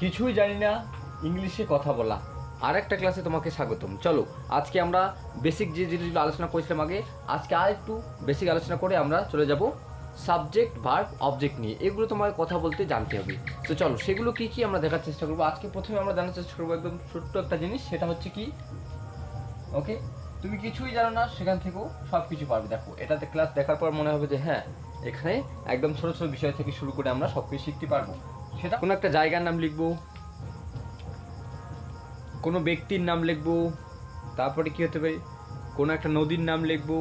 কিছুই জানি না ইংলিশে কথা বলা। আর একটা ক্লাসে তোমাকে স্বাগতম। চলো আজকে আমরা বেসিক যে জিনিসগুলো আলোচনা করেছিলাম আগে, আজকে আর একটু বেসিক আলোচনা করে আমরা চলে যাব সাবজেক্ট ভার্ব অবজেক্ট নিয়ে। এগুলো তোমার কথা বলতে জানতে হবে। তো চলো সেগুলো কী কী আমরা দেখার চেষ্টা করবো। আজকে প্রথমে আমরা জানার চেষ্টা করবো একদম ছোট্ট একটা জিনিস, সেটা হচ্ছে কি, ওকে, তুমি কিছুই জানো না সেখান থেকেও সব কিছু পারবে। দেখো এটাতে ক্লাস দেখার পর মনে হবে যে হ্যাঁ, এখানে একদম ছোটো ছোটো বিষয় থেকে শুরু করে আমরা সব কিছু শিখতে পারবো। সেটা কোনো একটা জায়গার নাম লিখবো, কোনো ব্যক্তির নাম লিখবো, তারপরে কী হতে পারে কোনো একটা নদীর নাম লিখবো।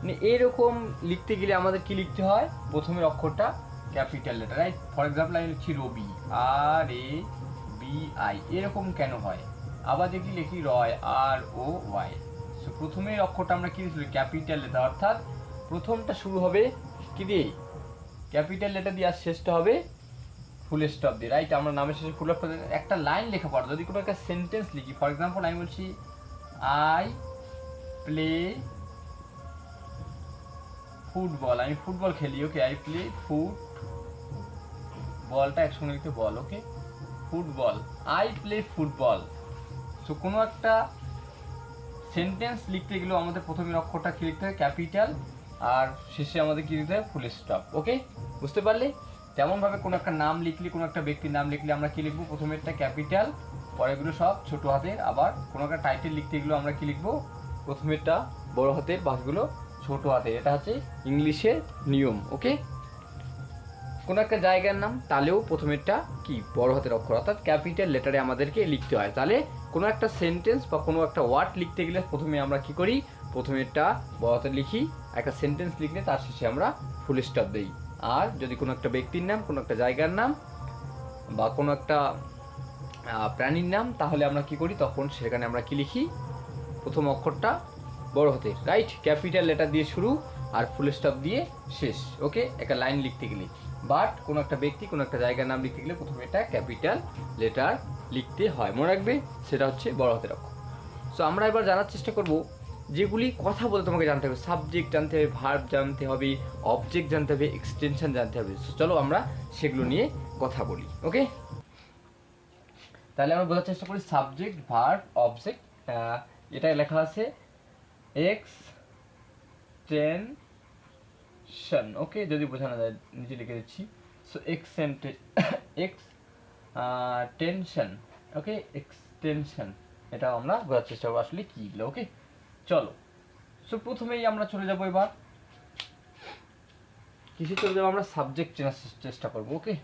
মানে এরকম লিখতে গেলে আমাদের কি লিখতে হয়, প্রথমের অক্ষরটা capital letter, right? For example আমি লিখছি রবি, RABI, এরকম কেন হয়? আবার যদি লিখি রয়, ROY, সো প্রথমের অক্ষরটা আমরা কি লিখছি, ক্যাপিটাল লেটার, অর্থাৎ প্রথমটা শুরু হবে কি দিয়ে, ক্যাপিটাল লেটার দিয়ে, আর শেষটা হবে ফুল স্টপ দিয়ে, রাইট? আমরা নামের শেষে ফুল স্টপ দিয়ে একটা লাইন লেখা পড়া। যদি কোনো একটা সেন্টেন্স লিখি, ফর এক্সাম্পল আমি বলছি আই প্লে ফুটবল, আমি ফুটবল খেলি, ওকে, আই প্লে বলটা একসঙ্গে লিখতে বল, okay, football, I play football. So কোনো একটা সেন্টেন্স লিখতে গেলেও আমাদের প্রথমের অক্ষরটা কি লিখতে হয়, ক্যাপিটাল, আর শেষে আমাদের কি লিখতে হয়, ফুল স্টপ, ওকে, বুঝতে পারলে? তেমনভাবে কোনো একটা নাম লিখলে, কোনো একটা ব্যক্তির নাম লিখলে আমরা কি লিখবো, প্রথমেরটা ক্যাপিটাল, পরেরগুলো সব ছোটো হাতের। আবার কোনো একটা টাইটেল লিখতে গেলেও আমরা কি লিখবো, প্রথমেরটা বড় হাতের, বাকিগুলো ছোটো হাতের। এটা হচ্ছে ইংলিশের নিয়ম, ওকে। কোনো একটা জায়গার নাম তাহলেও প্রথমেরটা কি বড় হাতের অক্ষর, অর্থাৎ ক্যাপিটাল লেটারে আমাদেরকে লিখতে হয়। তাহলে কোনো একটা সেন্টেন্স বা কোনো একটা ওয়ার্ড লিখতে গেলে প্রথমে আমরা কি করি, প্রথমেরটা বড় হাতে লিখি, একটা সেন্টেন্স লিখলে তার শেষে আমরা ফুল স্টপ দিই। আর যদি কোনো একটা ব্যক্তির নাম, কোনো একটা জায়গার নাম বা কোনো একটা প্রাণীর নাম, তাহলে আমরা কি করি, তখন সেখানে আমরা কি লিখি, প্রথম অক্ষরটা বড় হাতের, রাইট? ক্যাপিটাল লেটার দিয়ে শুরু আর ফুল স্টপ দিয়ে শেষ, ওকে, একটা লাইন লিখতে গেলে। বাট কোনো একটা ব্যক্তি, কোনো একটা জায়গার নাম লিখতে গেলে প্রথমে এটা ক্যাপিটাল লেটার লিখতে হয়, মনে রাখবে, সেটা হচ্ছে বড় হাতের অক্ষর। সো আমরা এবার জানার চেষ্টা করব যেগুলি কথা বলে তোমাকে জানতে হবে। সাবজেক্ট জানতে হবে, ভার্ব জানতে হবে, অবজেক্ট জানতে হবে, এক্সটেনশন জানতে হবে। সো চলো আমরা সেগুলো নিয়ে কথা বলি, ওকে। তাহলে আমরা বোঝার চেষ্টা করি সাবজেক্ট, ভার্ব, অবজেক্ট। এটা লেখা আছে এক্সটেনশন, ওকে, যদি বোঝানো যায় নিচে লিখে দিচ্ছি। সো টেনশন, ওকে, এক্সটেনশন, এটাও আমরা বোঝার চেষ্টা করবো আসলে কী এগুলো, ওকে। চলো, সো প্রথমেই আমরা চলে যাবো এবার কিসে চলে যাবো, আমরা সাবজেক্ট চেনার চেষ্টা করবো, ওকে।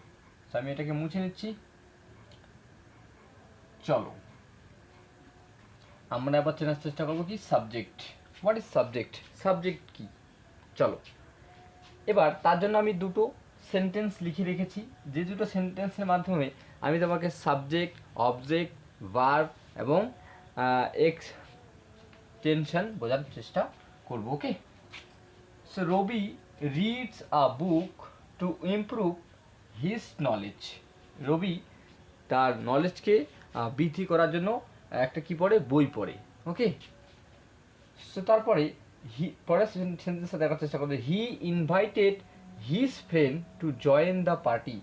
সো আমি এটাকে মুছে নিচ্ছি। চলো আমরা এবার চেনার চেষ্টা করবো কি, subject. What is subject, subject কি? চলো এবার তার জন্য আমি দুটো সেন্টেন্স লিখে রেখেছি, যে দুটো সেন্টেন্সের মাধ্যমে আমি তোমাকে সাবজেক্ট, অবজেক্ট, ভার্ব এবং এক্সটেনশন বোঝার চেষ্টা করবো, okay. So Rabi reads a book to improve his knowledge. Rabi তার নলেজকে বৃদ্ধি করার জন্য একটা কি পড়ে, বই পড়ে, ওকে। সো তারপরে পরের সেন্টেন্সটা দেখার চেষ্টা করবে, he invited his friend to join the party.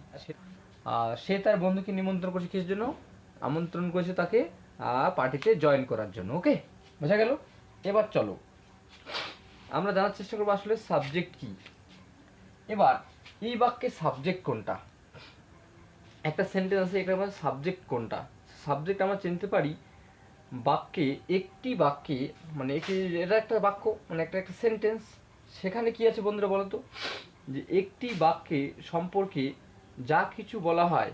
সে তার বন্ধুকে নিমন্ত্রণ করেছে, কিসের জন্য, আমন্ত্রণ করেছে তাকে পার্টিতে জয়েন করার জন্য, ওকে, বোঝা গেল? এবার চলো আমরা জানার চেষ্টা করবো আসলে সাবজেক্ট কি। এবার এই বাক্যে সাবজেক্ট কোনটা, একটা সেন্টেন্স আছে, এটার মধ্যে সাবজেক্ট কোনটা। সাবজেক্ট আমরা চিনতে পারি বাক্যে, একটি বাক্যে, মানে এটা একটা বাক্য, মানে একটা সেন্টেন্স, সেখানে কি আছে বন্ধুরা বলো তো, যে একটি বাক্যে সম্পর্কে যা কিছু বলা হয়,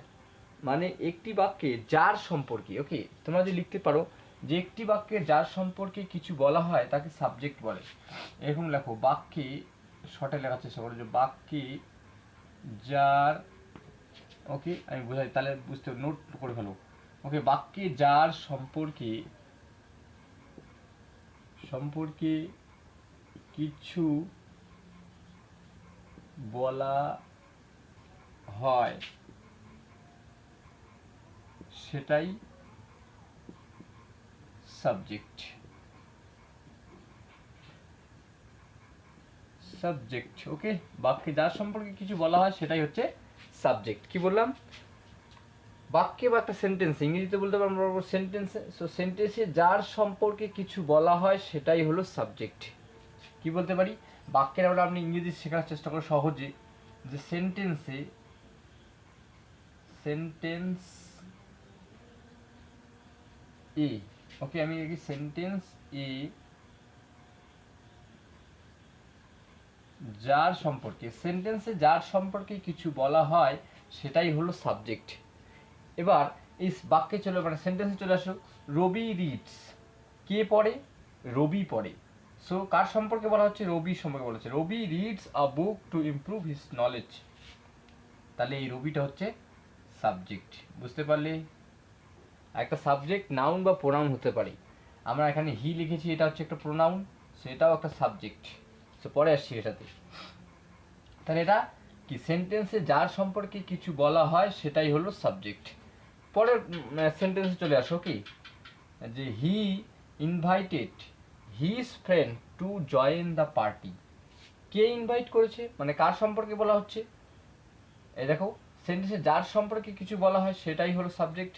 মানে একটি বাক্যে যার সম্পর্কে, ওকে, তোমরা যদি লিখতে পারো যে একটি বাক্যে যার সম্পর্কে কিছু বলা হয় তাকে সাবজেক্ট বলে। এরকম লেখো, বাক্যে, শর্টে লেখার চেষ্টা করো যে বাক্যে যার, ওকে, আমি বোঝাই তাহলে বুঝতে, নোট করে ফেলো, ওকে, বাক্যে যার সম্পর্কে কিছু বলা হয় সেটাই সাবজেক্ট। ওকে, বাক্যে যার সম্পর্কে কিছু বলা হয় সেটাই হচ্ছে সাবজেক্ট। কি বললাম, বাক্যে বা একটা সেন্টেন্স, ইংরেজিতে বলতে পারবো সেন্টেন্সে। সো সেন্টেন্সে যার সম্পর্কে কিছু বলা হয় সেটাই হলো সাবজেক্ট। কি বলতে পারি, বাক্যের আমরা আপনি ইংরেজি শেখার চেষ্টা করো সহজে, যে সেন্টেন্স এ, ওকে আমি লিখি সেন্টেন্স এ যার সম্পর্কে, সেন্টেন্সে যার সম্পর্কে কিছু বলা হয় সেটাই হলো সাবজেক্ট। এবার এই বাক্যে চলে, মানে সেন্টেন্সে চলে আসো, রবি রিডস, কে পড়ে, রবি পড়ে। সো কার সম্পর্কে বলা হচ্ছে, রবি সম্পর্কে বলা হচ্ছে, Rabi reads a book to improve his knowledge. তাহলে এই রবিটা হচ্ছে সাবজেক্ট, বুঝতে পারলে? একটা সাবজেক্ট নাউন বা প্রোনাউন হতে পারে। আমরা এখানে হি লিখেছি, এটা হচ্ছে একটা প্রোনাউন, সেটাও একটা সাবজেক্ট। সো পরে আসছি এটাতে। তাহলে এটা কি, সেন্টেন্সে যার সম্পর্কে কিছু বলা হয় সেটাই হলো সাবজেক্ট। পরের সেন্টেন্সে চলে আসো, কি যে he invited his friend to join the party. কে ইনভাইট করেছে, মানে কার সম্পর্কে বলা হচ্ছে, এই দেখো সেন্টেন্সে যার সম্পর্কে কিছু বলা হয় সেটাই হলো সাবজেক্ট।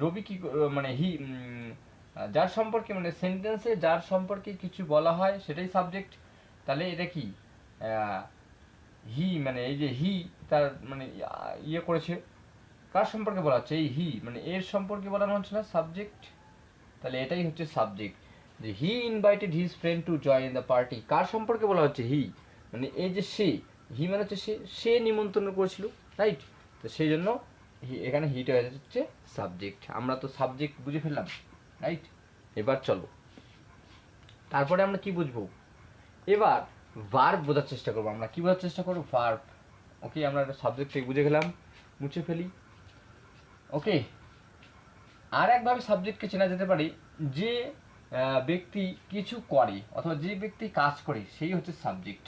রবি কি মানে হি, যার সম্পর্কে, মানে সেন্টেন্সে যার সম্পর্কে কিছু বলা হয় সেটাই সাবজেক্ট। তাহলে এটা কি, হি মানে এই যে হি, তার মানে ইয়ে করেছে, কার সম্পর্কে বলা হচ্ছে, এই হি মানে এর সম্পর্কে বলানো হচ্ছে না, সাবজেক্ট। তাহলে এটাই হচ্ছে সাবজেক্ট, যে he invited his friend to join the party. কার সম্পর্কে বলা হচ্ছে, হি মানে এই যে সে, হি মানে হচ্ছে সে নিমন্ত্রণ করেছিল, রাইট? তো সেই জন্য এখানে হিটা হয়ে যাচ্ছে সাবজেক্ট। আমরা তো সাবজেক্ট বুঝে ফেললাম, রাইট? এবার চলো তারপরে আমরা কি বুঝবো, এবার ভার্ব বোঝার চেষ্টা করবো। আমরা কি বোঝার চেষ্টা করবো, ভার্ব। ওকে, আমরা সাবজেক্ট বুঝে গেলাম, মুছে ফেলি। ওকে, আর একভাবে সাবজেক্টকে চেনা যেতে পারে, যে ব্যক্তি কিছু করে অথবা যে ব্যক্তি কাজ করে সেই হচ্ছে সাবজেক্ট।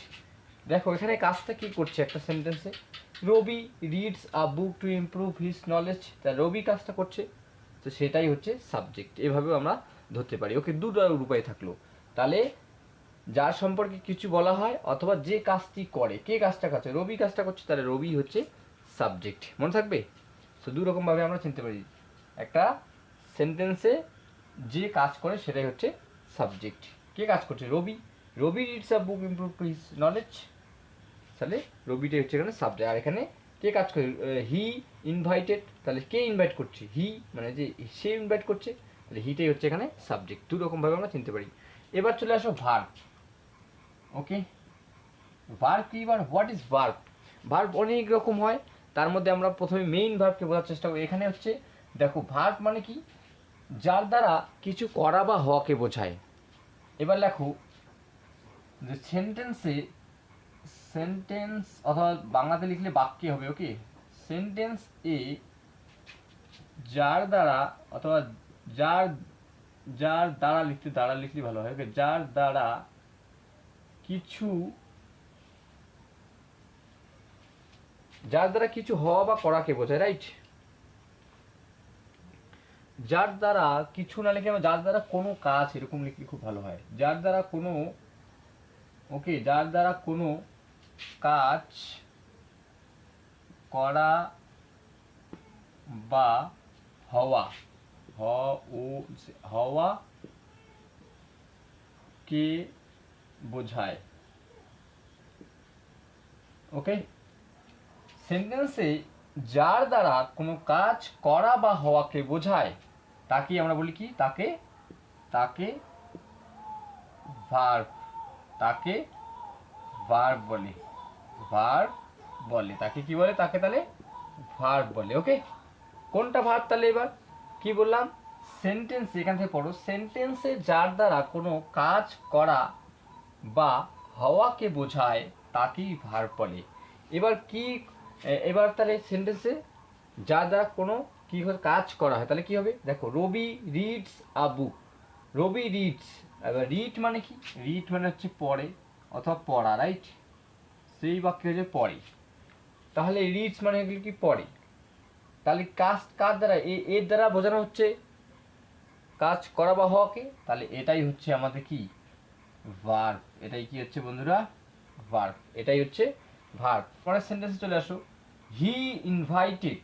দেখো এখানে কাজটা কি করছে, একটা সেন্টেন্সে Rabi reads a book to improve his knowledge, তা রবি কাজটা করছে, তো সেটাই হচ্ছে সাবজেক্ট। এভাবেও আমরা ধরতে পারি। ওকে, দুটো উপায় থাকলো। তাহলে যার সম্পর্কে কিছু বলা হয় অথবা যে কাজটি করে, কে কাজটা করছে, রবি কাজটা করছে, তাহলে রবি হচ্ছে সাবজেক্ট। মনে থাকবে? তো দু রকমভাবে আমরা চিনতে পারি, একটা সেন্টেন্সে যে কাজ করে সেটাই হচ্ছে সাবজেক্ট। কে কাজ করছে, Rabi, Rabi reads a book improve to his knowledge, তাহলে রবিটাই হচ্ছে এখানে সাবজেক্ট। আর এখানে কে কাজ করে, হি ইনভাইটেড, তাহলে কে ইনভাইট করছে, হি মানে যে সে ইনভাইট করছে, তাহলে হিটাই হচ্ছে এখানে সাবজেক্ট। দু রকমভাবে আমরা চিনতে পারি। এবার চলে আসো ভার্ব। ওকে, ভার্ব কি, এবার হোয়াট ইজ ভার্ব? ভার্ব অনেক রকম হয়, তার মধ্যে আমরা প্রথমে মেইন ভার্বকে বোঝার চেষ্টা করি। এখানে হচ্ছে দেখো ভার্ব মানে কি, যার দ্বারা কিছু করা বা হওয়াকে বোঝায়। এবার লেখো যে সেন্টেন্স অথবা বাংলাতে লিখলে বাক্যে হবে। ওকে, সেন্টেন্স এ যার দ্বারা অথবা যার যার দ্বারা লিখলে ভালো হয়। ওকে, যার দ্বারা কিছু হওয়া বা করাকে বোঝায়, রাইট? যার দ্বারা কিছু না লিখে আমরা যার দ্বারা কোনো কাজ, এরকম লিখলে খুব ভালো হয়। যার দ্বারা কোনো, ওকে, যার দ্বারা কোনো কাজ করা বা হওয়া, হওয়া কে বোঝায়। ওকে, সেন্টেন্সে যার দ্বারা কোনো কাজ করা বা হওয়াকে বোঝায় তাকে আমরা বলি কি, তাকে ভার্ব, তাকে ভার্ব বলে, তাকে কি বলে, তাকে তাহলে ভার্ব বলে। ওকে, কোনটা ভার্ব? তাহলে এবার কি বললাম, সেন্টেন্স, এখান থেকে পড়ো, সেন্টেন্সে যার দ্বারা কোনো কাজ করা বা হওয়াকে বোঝায় তাকেই ভার্ব বলে। এবার কি, এবার তাহলে সেন্টেন্সে যার দ্বারা কোনো কি কাজ করা হয় তাহলে কি হবে, দেখো রবি reads a book, Rabi reads, এবার রিড মানে কি, রিড মানে হচ্ছে পড়ে অথবা পড়া, রাইট? সেই বাক্য হচ্ছে পড়ে, তাহলে রিডস মানে এগুলো কি, পড়ে। তাহলে কাজ কার দ্বারা, এর দ্বারা বোঝানো হচ্ছে কাজ করা বা হওয়াকে, তাহলে এটাই হচ্ছে আমাদের কি, ভার্ব। এটাই কি হচ্ছে বন্ধুরা, ভার্ব। এটাই হচ্ছে ভার্ব। পরের সেন্টেন্সে চলে আসো, হি ইনভাইটেড,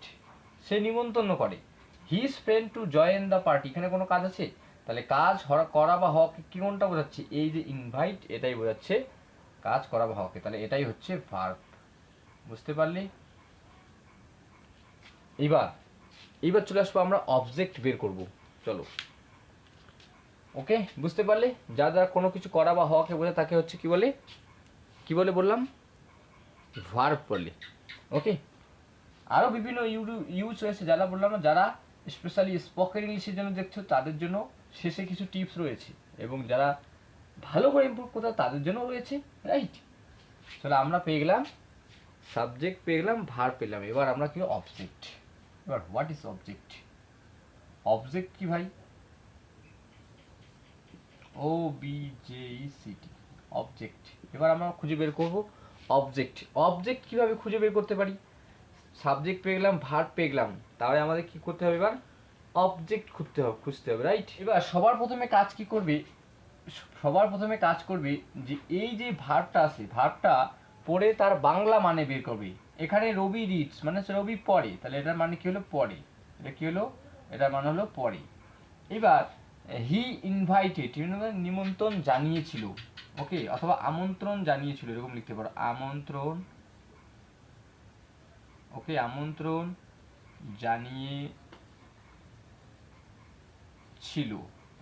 সে নিমন্ত্রণ করে। His friend to join the party, এখানে কোনো কাজ আছে? তাহলে কাজ করা বা হওয়াকে কি কোনটা বোঝাচ্ছে? এই যে ইনভাইট, এটাই বোঝাচ্ছে কাজ করা বা হওয়াকে। তাহলে এটাই হচ্ছে ভার্ব। বুঝতে পারলি? এইবার চলে আসবো আমরা অবজেক্ট বের করব। চলো, ওকে, বুঝতে পারলে? যা যা কোনো কিছু করা বা হওয়াকে বোঝায় তাকে হচ্ছে কি বলে? কি বলে বললাম? ভার্ব বলে। ওকে, আরও বিভিন্ন ইউজ রয়েছে যারা বললাম না, যারা স্পেশালি স্পোকেন ইংলিশের জন্য দেখছো তাদের জন্য শেষে কিছু টিপস রয়েছে, এবং যারা ভালো করে ইমপ্রুভ করতে তাদের জন্য রয়েছে, রাইট? তাহলে আমরা পেয়ে গেলাম সাবজেক্ট, পেয়ে গেলাম ভার্ব পেলাম। এবার আমরা কি অবজেক্ট। এবার হোয়াট ইজ অবজেক্ট? অবজেক্ট কি ভাই? OBJECT, object. এবার আমরা খুঁজে বের করব অবজেক্ট। অবজেক্ট কিভাবে খুঁজে বের করতে পারি? সাবজেক্ট পেয়ে গেলাম, ভার্ব পেয়ে গেলাম, তাহলে আমাদের কি করতে হবে? এবার অবজেক্ট খুঁজতে হবে, রাইট? এবার সবার প্রথমে কাজ কি করবে? সবার প্রথমে কাজ করবে যে এই যে ভার্বটা আছে, ভার্বটা পড়ে তার বাংলা মানে বের করবে। এখানে রবি রিডস মানে হচ্ছে রবি পড়ে, তাহলে এটার মানে কি হলো? পড়ে। এটা কি হলো? এটার মানে হলো পড়ে। এবার হি ইনভাইটেড, নিমন্ত্রণ জানিয়েছিল, ওকে, অথবা আমন্ত্রণ জানিয়েছিল, এরকম লিখতে পারো, আমন্ত্রণ, ওকে, আমন্ত্রণ জানিয়েছিল,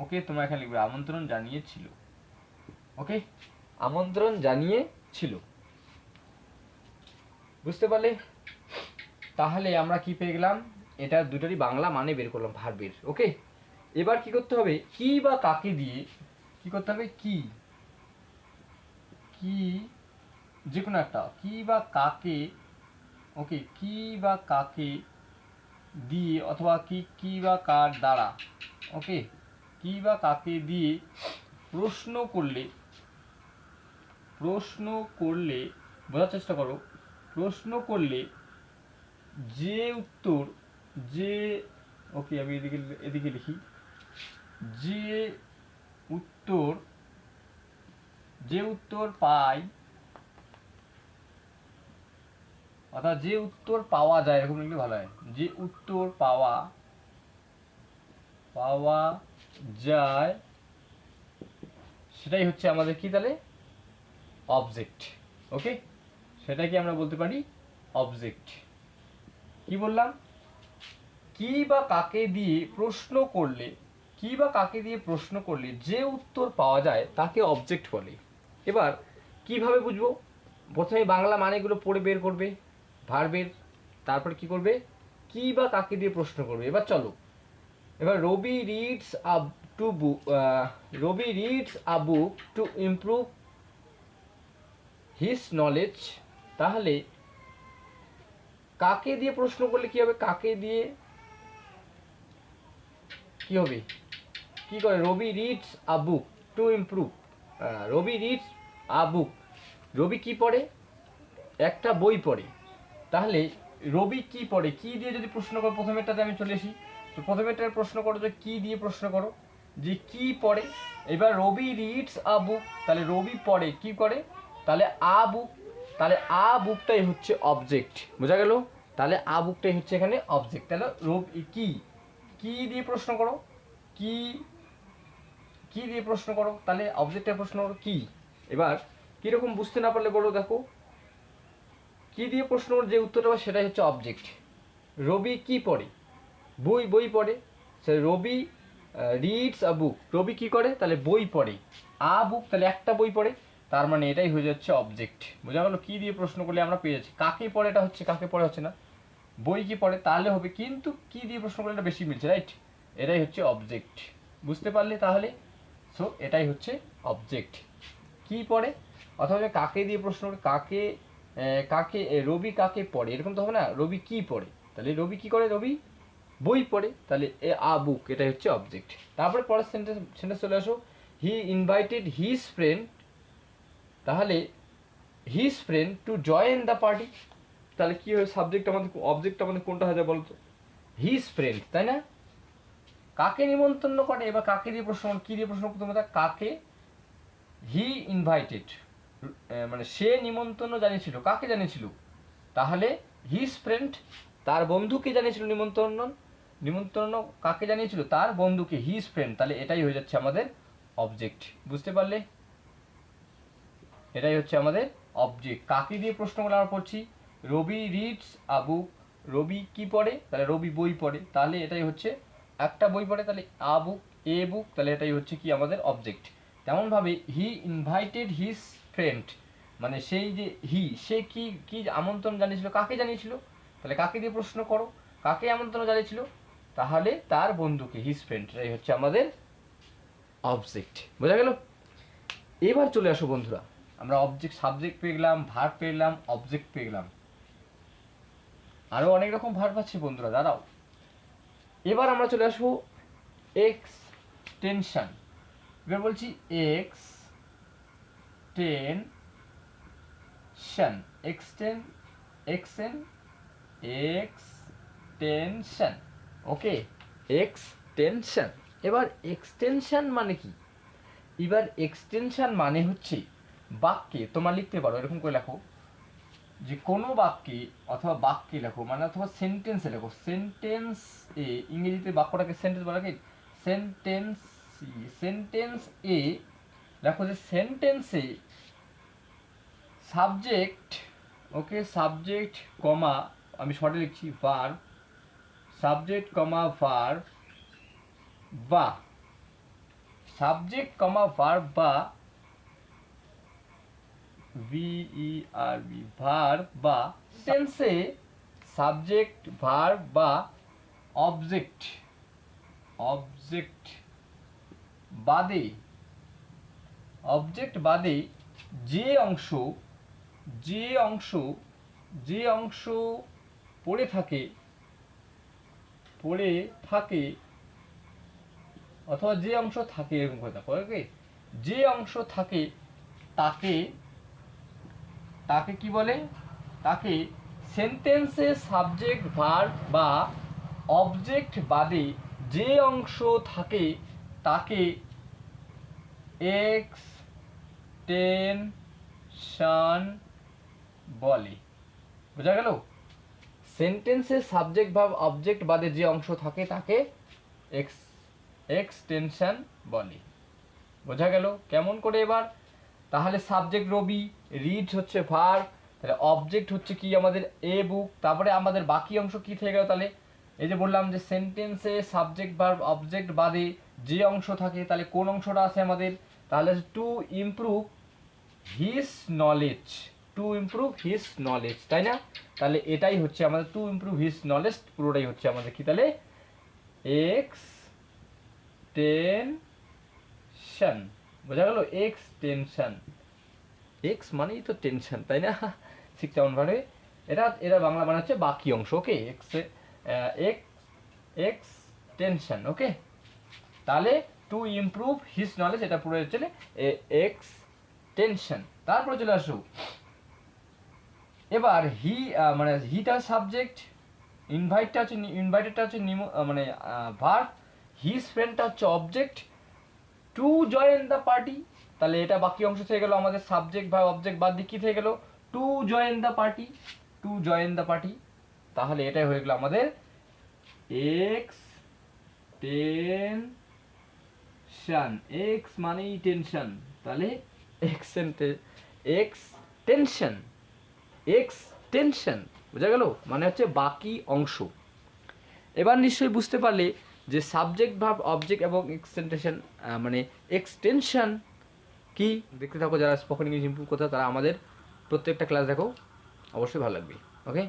ওকে, তোমরা এখানে লিখবে আমন্ত্রণ জানিয়েছিল, ওকে, আমন্ত্রণ জানিয়েছিল। বুঝতে পারলে? তাহলে আমরা কি পেয়ে গেলাম? এটা দুটোরই বাংলা মানে বের করলাম ভার্বের, ওকে। এবার কি করতে হবে? কি বা কাকে দিয়ে কি করতে হবে? কি যে কোনো একটা কি বা কাকে, ওকে, কি বা কাকে দিয়ে, অথবা কি বা কার দ্বারা, ওকে, কি বা কাকে দিয়ে প্রশ্ন করলে বোঝার চেষ্টা করো। প্রশ্ন করলে যে উত্তর, ওকে, আমি এদিকে লিখি, যে উত্তর পাই, অর্থাৎ যে উত্তর পাওয়া যায়, এরকম লিখলে ভালো হয়, যে উত্তর পাওয়া যায়, সেটাই হচ্ছে আমাদের কি তাহলে? অবজেক্ট, ওকে, সেটাই কি আমরা বলতে পারি অবজেক্ট। কি বললাম? কি বা কাকে দিয়ে প্রশ্ন করলে যে উত্তর পাওয়া যায় তাকে অবজেক্ট বলে। এবার কিভাবে বুঝবো? প্রথমে বাংলা মানেগুলো পড়ে বের করবে ভার্বের, তারপর কি করবে? কি বা কাকে দিয়ে প্রশ্ন করবে। এবার চলো, এবার Rabi reads a book to improve his knowledge. তাহলে কাকে দিয়ে প্রশ্ন করলে কি হবে? কাকে দিয়ে কি হবে? কি করে? Rabi reads a book to improve, Rabi reads a book, Rabi কি পড়ে? একটা বই পড়ে। তাহলে রবি কি পড়ে? কি দিয়ে যদি প্রশ্ন করো, প্রথমেরটাতে আমি চলে আসি, তো প্রথমেরটার প্রশ্ন করো যে কি দিয়ে প্রশ্ন করো, যে কি পড়ে। এবার রবি রিডস আ বুক, তাহলে রবি পড়ে কি করে? তাহলে আ বুক, তাহলে আ বুকটাই হচ্ছে অবজেক্ট। বোঝা গেল? তাহলে আ বুকটাই হচ্ছে এখানে অবজেক্ট। তাহলে রবি কি দিয়ে প্রশ্ন করো, কি দিয়ে প্রশ্ন করো, তাহলে অবজেক্টের প্রশ্ন করো কি। এবার কিরকম বুঝতে না পারলে বলো, দেখো, কি দিয়ে প্রশ্ন করো যে উত্তরটা পাবে সেটাই হচ্ছে অবজেক্ট। রবি কি পড়ে? বই পড়ে। সে রবি রিডস আ বুক, রবি কি করে? তাহলে বই পড়ে। আ বুক, তাহলে একটা বই পড়ে, তার মানে এটাই হয়ে যাচ্ছে অবজেক্ট। বোঝা গেল? কি দিয়ে প্রশ্ন করলে আমরা পেয়ে যাচ্ছি। কাকে পড়ে, এটা হচ্ছে, কাকে পড়ে হচ্ছে না, বই কি পড়ে তাহলে হবে, কিন্তু কি দিয়ে প্রশ্ন করলে এটা বেশি মিলছে, রাইট? এটাই হচ্ছে অবজেক্ট। বুঝতে পারলে তাহলে? সো এটাই হচ্ছে অবজেক্ট। কি পড়ে অথবা কাকে দিয়ে প্রশ্ন করে, কাকে রবি কাকে পড়ে, এরকম তো হবে না, রবি কি পড়ে, তাহলে রবি কি করে? রবি বই পড়ে, তাহলে আ বুক, এটাই হচ্ছে অবজেক্ট। তারপরে পরের সেন্টেন্স চলে আসো, হি ইনভাইটেড হিজ ফ্রেন্ড, তাহলে his friend to join the party, তাহলে কি হয়? সাবজেক্ট আমাদের, অবজেক্ট আমাদের কোনটা হয়ে যায় বলতো? হিজ ফ্রেন্ড, তাই না? কাকে নিমন্ত্রণ করে? এবার কাকে দিয়ে প্রশ্ন, কি দিয়ে প্রশ্ন করতে হবে? কাকে? হি ইনভাইটেড, মানে সে নিমন্ত্রণ জানিয়েছিল, কাকে জানিয়েছিল? তাহলে হিজ ফ্রেন্ড তার বন্ধুকে জানিয়েছিল নিমন্ত্রণ কাকে জানিয়েছিল? তার বন্ধুকে, হিজ ফ্রেন্ড। তাহলে এটাই হয়ে যাচ্ছে আমাদের অবজেক্ট। বুঝতে পারলে? এটাই হচ্ছে আমাদের অবজেক্ট। কাকে দিয়ে প্রশ্নগুলো আমরা পড়ছি? রবি রিডস আ বুক। রবি কি পড়ে? তাহলে রবি বই পড়ে। তাহলে এটাই হচ্ছে একটা বই পড়ে, তাহলে আ বুক, এ বুক। তাহলে এটাই হচ্ছে কি আমাদের অবজেক্ট। তেমনভাবে হি ইনভাইটেড হিজ ফ্রেন্ড, মানে সেই যে সে কি কি আমন্ত্রণ জানিয়েছিল? কাকে জানিয়েছিল? তাহলে কাকে দিয়ে প্রশ্ন করো, কাকে আমন্ত্রণ জানিয়েছিল? তাহলে তার বন্ধুকে, হিজ ফ্রেন্ড। এটাই হচ্ছে আমাদের অবজেক্ট। বোঝা গেল? এবার চলে আসো বন্ধুরা, আমরা অবজেক্ট সাবজেক্ট পেয়ে গেলাম, ভার্ব পেয়ে গেলাম, অবজেক্ট পেয়ে গেলাম। আরও অনেক রকম ভার্ব আছে বন্ধুরা, দাঁড়াও। এবার আমরা চলে আসবো এক্সটেনশন। এবার বলছি এক্সটেনশন। ওকে, এক্সটেনশন। এবার এক্সটেনশন মানে কি? এবার এক্সটেনশন মানে হচ্ছে বাক্যে, তোমরা লিখতে পারো এরকম করে লেখো, যে কোনো বাক্যে অথবা বাক্যে লেখো, মানে অথবা সেন্টেন্সে লেখো। সেন্টেন্স এ, ইংরেজিতে বাক্যটাকে সেন্টেন্স বলা কি? সেন্টেন্স এ লেখো যে সেন্টেন্সে সাবজেক্ট, ওকে, সাবজেক্ট কমা, আমি শর্টে লিখছি ভার্ব, সাবজেক্ট কমা ভার্ব বা, সাবজেক্ট কমা ভার্ব বা, ভিইআরবি, ভার্ব বা, টেন্সে সাবজেক্ট ভার্ব বা অবজেক্ট বাদে যে অংশ পড়ে থাকে অথবা যে অংশ থাকে, এরকম কথা, ওকে, যে অংশ থাকে তাকে কি বলে? তাকে সেন্টেন্সে সাবজেক্ট ভার্ব বা অবজেক্ট বাদে যে অংশ থাকে তাকে এক্সটেনশন বলে। বোঝা গেল? সেন্টেন্সে সাবজেক্ট ভার্ব অবজেক্ট বাদে যে অংশ থাকে তাকে এক্সটেনশন বলে। বোঝা গেল কেমন করে? এবার তাহলে সাবজেক্ট রবি, রিড হচ্ছে ভার্ব, তাহলে অবজেক্ট হচ্ছে কি আমাদের এ বুক, তারপরে আমাদের বাকি অংশ কি থেকে গেল? তাহলে এই যে বললাম যে সেন্টেন্সে সাবজেক্ট ভার্ব অবজেক্ট বাদে যে অংশ থাকে, তাহলে কোন অংশটা আছে আমাদের? তাহলে টু ইমপ্রুভ হিজ নলেজ, তাই না? তাহলে এটাই হচ্ছে আমাদের টু ইমপ্রুভ হিজ নলেজ, পুরোটাই হচ্ছে আমাদের কি? তাহলে এক্সটেনশন। বোঝা গেল? এক্সটেনশন, এক্স মানেই তো টেনশন, তাই না? ঠিক তেমনভাবে এটা বাংলা বানাচ্ছে বাকি অংশ। ওকে, এক্সটেনশন। ওকে, তাহলে টু ইমপ্রুভ হিজ নলেজ, এটা পুরো হচ্ছে এক্সটেনশন। তারপরে চলে আসো এবার মানে হিটা সাবজেক্ট, ইনভাইটেডটা হচ্ছে মানে ভার্ব, হিজ ফ্রেন্ডটা হচ্ছে object, two join the party, তাহলে এটা বাকি অংশ থেকে গেল আমাদের সাবজেক্ট বা অবজেক্ট বাদ দিয়ে কি থেকে গেল? Two join the party. তাহলে এটাই হয়ে গেল আমাদের এক্সটেনশন। এক্স মানেই টেনশন, তাহলে এক্সটেনশন। বোঝা গেল? মানে হচ্ছে বাকি অংশ। এবার নিশ্চয়ই বুঝতে পারলে যে সাবজেক্ট ভার্ব অবজেক্ট এবং এক্সটেনশন কি। দেখতে থাকো, যারা স্পোকেন ইংলিশ ইমপ্রুভ করতে তারা আমাদের প্রত্যেকটা ক্লাস দেখো, অবশ্যই ভালো লাগবে। ওকে।